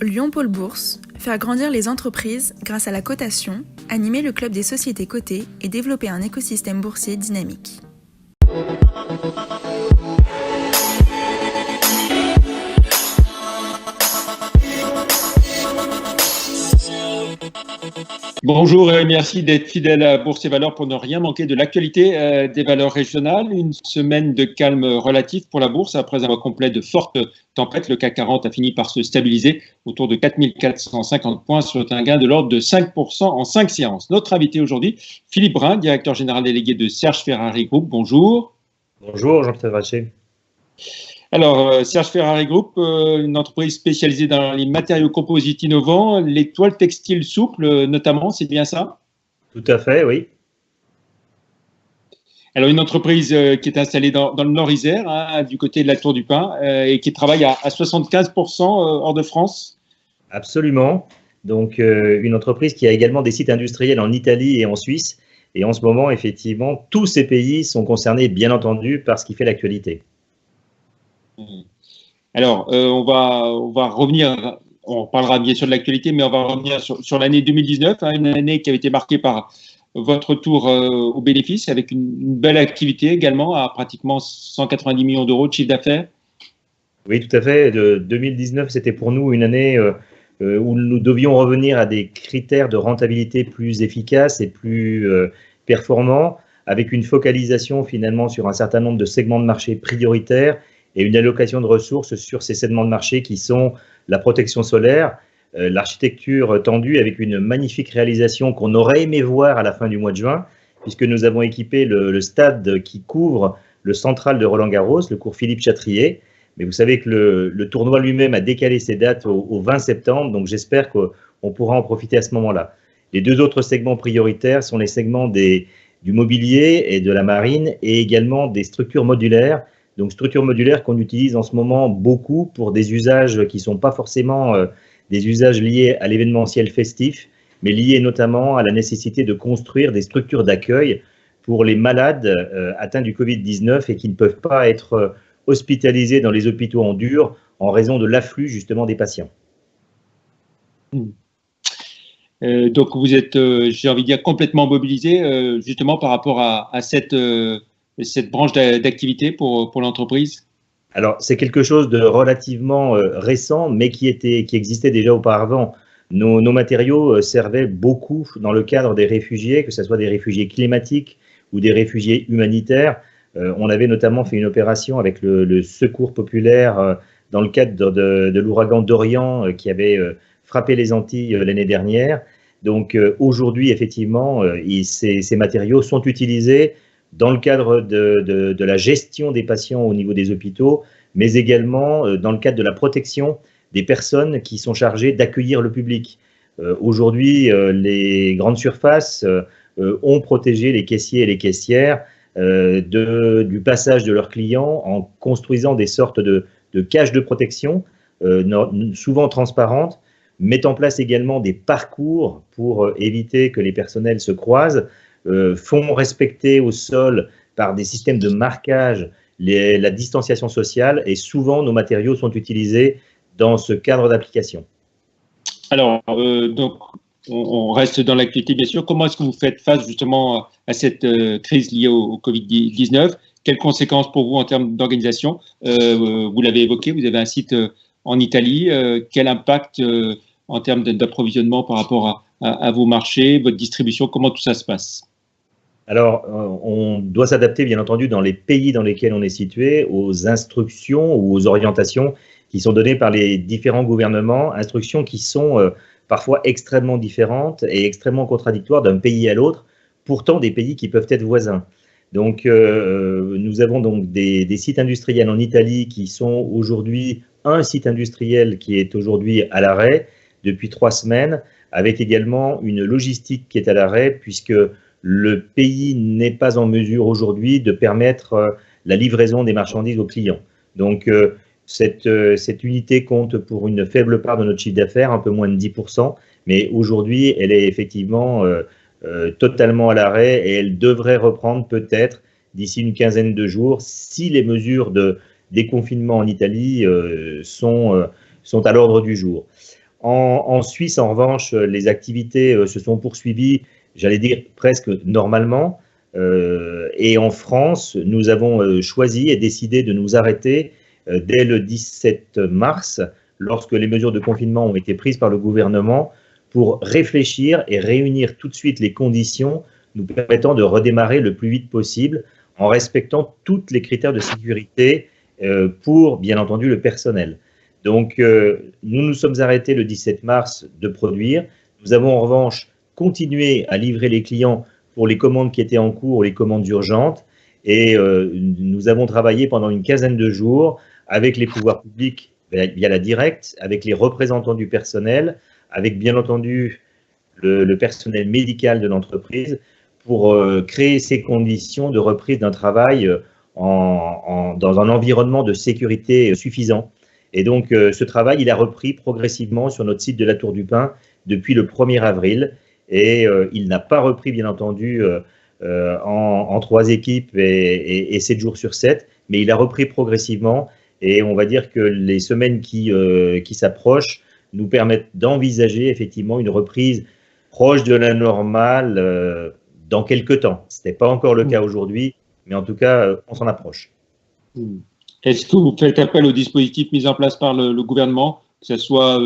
Lyon Pôle Bourse, faire grandir les entreprises grâce à la cotation, animer le club des sociétés cotées et développer un écosystème boursier dynamique. Bonjour et merci d'être fidèle à Bourse et Valeurs pour ne rien manquer de l'actualité des valeurs régionales. Une semaine de calme relatif pour la bourse. Après un mois complet de fortes tempêtes, le CAC 40 a fini par se stabiliser autour de 4 450 points sur un gain de l'ordre de 5% en 5 séances. Notre invité aujourd'hui, Philippe Brun, directeur général délégué de Serge Ferrari Group. Bonjour. Bonjour Jean-Pierre Vacher. Alors, Serge Ferrari Group, une entreprise spécialisée dans les matériaux composites innovants, les toiles textiles souples notamment, c'est bien ça? Tout à fait, oui. Alors, une entreprise qui est installée dans le Nord-Isère, hein, du côté de la Tour du Pin, et qui travaille à 75% hors de France. Absolument. Donc, une entreprise qui a également des sites industriels en Italie et en Suisse. Et en ce moment, effectivement, tous ces pays sont concernés, bien entendu, par ce qui fait l'actualité. Alors, on va revenir, on parlera bien sûr de l'actualité, mais on va revenir sur l'année 2019, hein, une année qui avait été marquée par votre retour aux bénéfices, avec une belle activité également, à pratiquement 190 millions d'euros de chiffre d'affaires. Oui, tout à fait. 2019, c'était pour nous une année où nous devions revenir à des critères de rentabilité plus efficaces et plus performants, avec une focalisation finalement sur un certain nombre de segments de marché prioritaires et une allocation de ressources sur ces segments de marché qui sont la protection solaire, l'architecture tendue avec une magnifique réalisation qu'on aurait aimé voir à la fin du mois de juin, puisque nous avons équipé le stade qui couvre le central de Roland-Garros, le cours Philippe Chatrier. Mais vous savez que le tournoi lui-même a décalé ses dates au 20 septembre, donc j'espère qu'on pourra en profiter à ce moment-là. Les deux autres segments prioritaires sont les segments du mobilier et de la marine et également des structures modulaires. Donc, structures modulaires qu'on utilise en ce moment beaucoup pour des usages qui ne sont pas forcément des usages liés à l'événementiel festif, mais liés notamment à la nécessité de construire des structures d'accueil pour les malades atteints du Covid-19 et qui ne peuvent pas être hospitalisés dans les hôpitaux en dur en raison de l'afflux justement des patients. Donc, vous êtes, j'ai envie de dire, complètement mobilisé justement par rapport à cette branche d'activité pour l'entreprise? Alors, c'est quelque chose de relativement récent, mais qui existait déjà auparavant. Nos matériaux servaient beaucoup dans le cadre des réfugiés, que ce soit des réfugiés climatiques ou des réfugiés humanitaires. On avait notamment fait une opération avec le Secours populaire dans le cadre de l'ouragan Dorian qui avait frappé les Antilles l'année dernière. Donc, aujourd'hui, effectivement, ces matériaux sont utilisés dans le cadre de la gestion des patients au niveau des hôpitaux, mais également dans le cadre de la protection des personnes qui sont chargées d'accueillir le public. Aujourd'hui, les grandes surfaces ont protégé les caissiers et les caissières du passage de leurs clients en construisant des sortes de cages de protection, souvent transparentes, mettent en place également des parcours pour éviter que les personnels se croisent, font respecter au sol par des systèmes de marquage la distanciation sociale et souvent nos matériaux sont utilisés dans ce cadre d'application. Alors, donc, on reste dans l'actualité bien sûr. Comment est-ce que vous faites face justement à cette crise liée au Covid-19? Quelles conséquences pour vous en termes d'organisation? Vous l'avez évoqué, vous avez un site en Italie. Quel impact en termes d'approvisionnement par rapport à vos marchés, votre distribution? Comment tout ça se passe? Alors, on doit s'adapter, bien entendu, dans les pays dans lesquels on est situé, aux instructions ou aux orientations qui sont données par les différents gouvernements, instructions qui sont parfois extrêmement différentes et extrêmement contradictoires d'un pays à l'autre, pourtant des pays qui peuvent être voisins. Donc, nous avons donc des sites industriels en Italie qui sont aujourd'hui, un site industriel qui est aujourd'hui à l'arrêt depuis 3 semaines, avec également une logistique qui est à l'arrêt puisque le pays n'est pas en mesure aujourd'hui de permettre la livraison des marchandises aux clients. Donc, cette unité compte pour une faible part de notre chiffre d'affaires, un peu moins de 10%, mais aujourd'hui, elle est effectivement totalement à l'arrêt et elle devrait reprendre peut-être d'ici une quinzaine de jours si les mesures de déconfinement en Italie sont à l'ordre du jour. En Suisse, en revanche, les activités se sont poursuivies, j'allais dire presque normalement. Et en France, nous avons choisi et décidé de nous arrêter dès le 17 mars, lorsque les mesures de confinement ont été prises par le gouvernement, pour réfléchir et réunir tout de suite les conditions nous permettant de redémarrer le plus vite possible en respectant tous les critères de sécurité pour, bien entendu, le personnel. Donc, nous nous sommes arrêtés le 17 mars de produire. Nous avons en revanche continué à livrer les clients pour les commandes qui étaient en cours, les commandes urgentes. Et nous avons travaillé pendant une quinzaine de jours avec les pouvoirs publics via la directe, avec les représentants du personnel, avec bien entendu le personnel médical de l'entreprise pour créer ces conditions de reprise d'un travail dans un environnement de sécurité suffisant. Et donc, ce travail, il a repris progressivement sur notre site de la Tour du Pin depuis le 1er avril. Et il n'a pas repris, bien entendu, en 3 équipes et 7 jours sur 7, mais il a repris progressivement. Et on va dire que les semaines qui s'approchent nous permettent d'envisager effectivement une reprise proche de la normale dans quelques temps. Ce n'est pas encore le cas aujourd'hui, mais en tout cas, on s'en approche. Est-ce que vous faites appel aux dispositifs mis en place par le gouvernement, que ce soit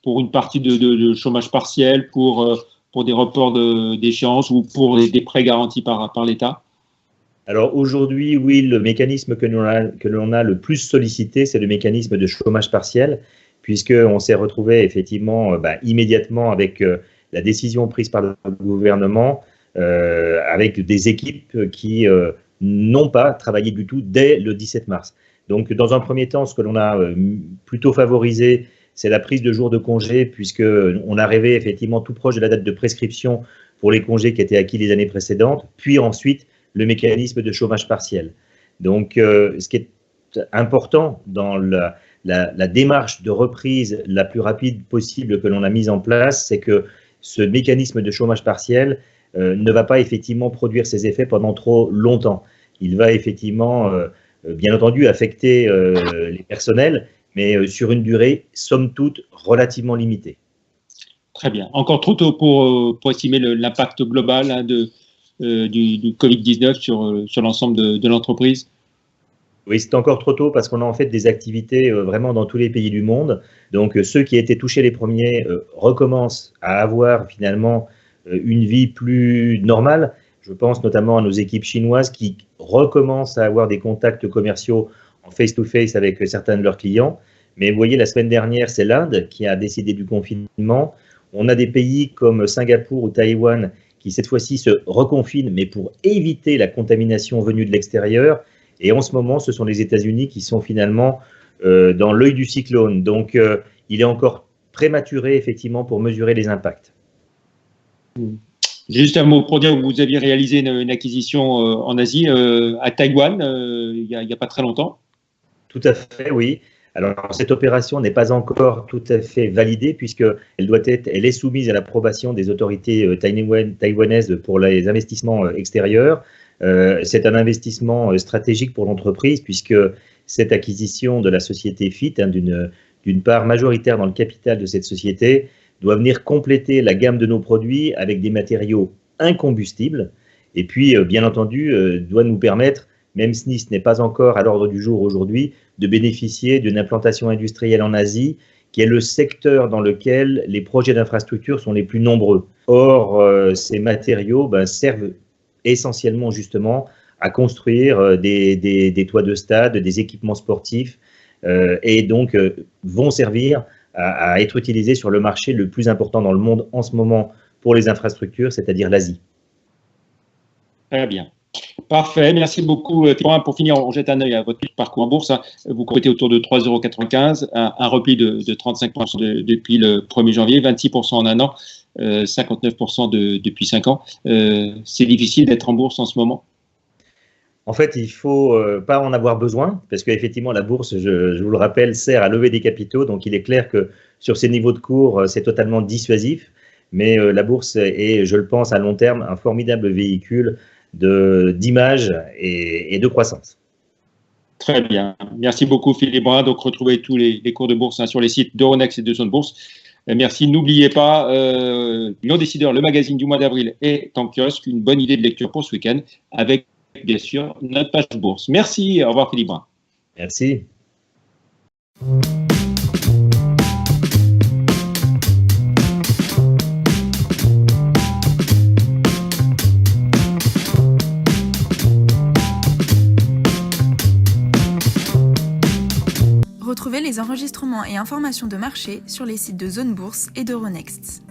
pour une partie de chômage partiel, pour des reports d'échéance ou pour des prêts garantis par l'État? Alors aujourd'hui, oui, le mécanisme que l'on a le plus sollicité, c'est le mécanisme de chômage partiel, puisqu'on s'est retrouvé effectivement immédiatement avec la décision prise par le gouvernement, avec des équipes qui n'ont pas travaillé du tout dès le 17 mars. Donc, dans un premier temps, ce que l'on a plutôt favorisé, c'est la prise de jours de congé, puisqu'on arrivait effectivement tout proche de la date de prescription pour les congés qui étaient acquis les années précédentes, puis ensuite le mécanisme de chômage partiel. Donc, ce qui est important dans la démarche de reprise la plus rapide possible que l'on a mise en place, c'est que ce mécanisme de chômage partiel ne va pas effectivement produire ses effets pendant trop longtemps. Il va effectivement, bien entendu, affecter les personnels, mais sur une durée, somme toute, relativement limitée. Très bien. Encore trop tôt pour estimer l'impact global du Covid-19 sur l'ensemble de l'entreprise? Oui, c'est encore trop tôt parce qu'on a en fait des activités vraiment dans tous les pays du monde. Donc, ceux qui étaient touchés les premiers recommencent à avoir finalement une vie plus normale. Je pense notamment à nos équipes chinoises qui recommencent à avoir des contacts commerciaux en face-to-face avec certains de leurs clients. Mais vous voyez, la semaine dernière, c'est l'Inde qui a décidé du confinement. On a des pays comme Singapour ou Taïwan qui, cette fois-ci, se reconfinent, mais pour éviter la contamination venue de l'extérieur. Et en ce moment, ce sont les États-Unis qui sont finalement dans l'œil du cyclone. Donc, il est encore prématuré, effectivement, pour mesurer les impacts. Juste un mot pour dire que vous aviez réalisé une acquisition en Asie, à Taïwan, il n'y a pas très longtemps. Tout à fait, oui. Alors, cette opération n'est pas encore tout à fait validée puisqu'elle est soumise à l'approbation des autorités taïwanaises pour les investissements extérieurs. C'est un investissement stratégique pour l'entreprise puisque cette acquisition de la société FIT, d'une part majoritaire dans le capital de cette société, doit venir compléter la gamme de nos produits avec des matériaux incombustibles et puis, bien entendu, doit nous permettre, même si ce n'est pas encore à l'ordre du jour aujourd'hui, de bénéficier d'une implantation industrielle en Asie, qui est le secteur dans lequel les projets d'infrastructure sont les plus nombreux. Or, ces matériaux servent essentiellement justement à construire des toits de stade, des équipements sportifs, et donc vont servir à être utilisés sur le marché le plus important dans le monde en ce moment pour les infrastructures, c'est-à-dire l'Asie. Très bien. Parfait, merci beaucoup. Pour finir, on jette un œil à votre parcours en bourse. Vous comptez autour de 3,95 €, un repli de 35% depuis le 1er janvier, 26% en un an, 59% depuis 5 ans. C'est difficile d'être en bourse en ce moment? En fait, il ne faut pas en avoir besoin, parce qu'effectivement, la bourse, je vous le rappelle, sert à lever des capitaux. Donc, il est clair que sur ces niveaux de cours, c'est totalement dissuasif. Mais la bourse est, je le pense, à long terme, un formidable véhicule d'image et de croissance. Très bien. Merci beaucoup, Philippe Brun. Donc, retrouvez tous les cours de bourse sur les sites d'Euronext et de Zone Bourse. Merci. N'oubliez pas, Nos Décideurs, le magazine du mois d'avril est en kiosque. Une bonne idée de lecture pour ce week-end avec, bien sûr, notre page bourse. Merci. Au revoir, Philippe Brun. Merci. Retrouvez les enregistrements et informations de marché sur les sites de Zone Bourse et d'Euronext.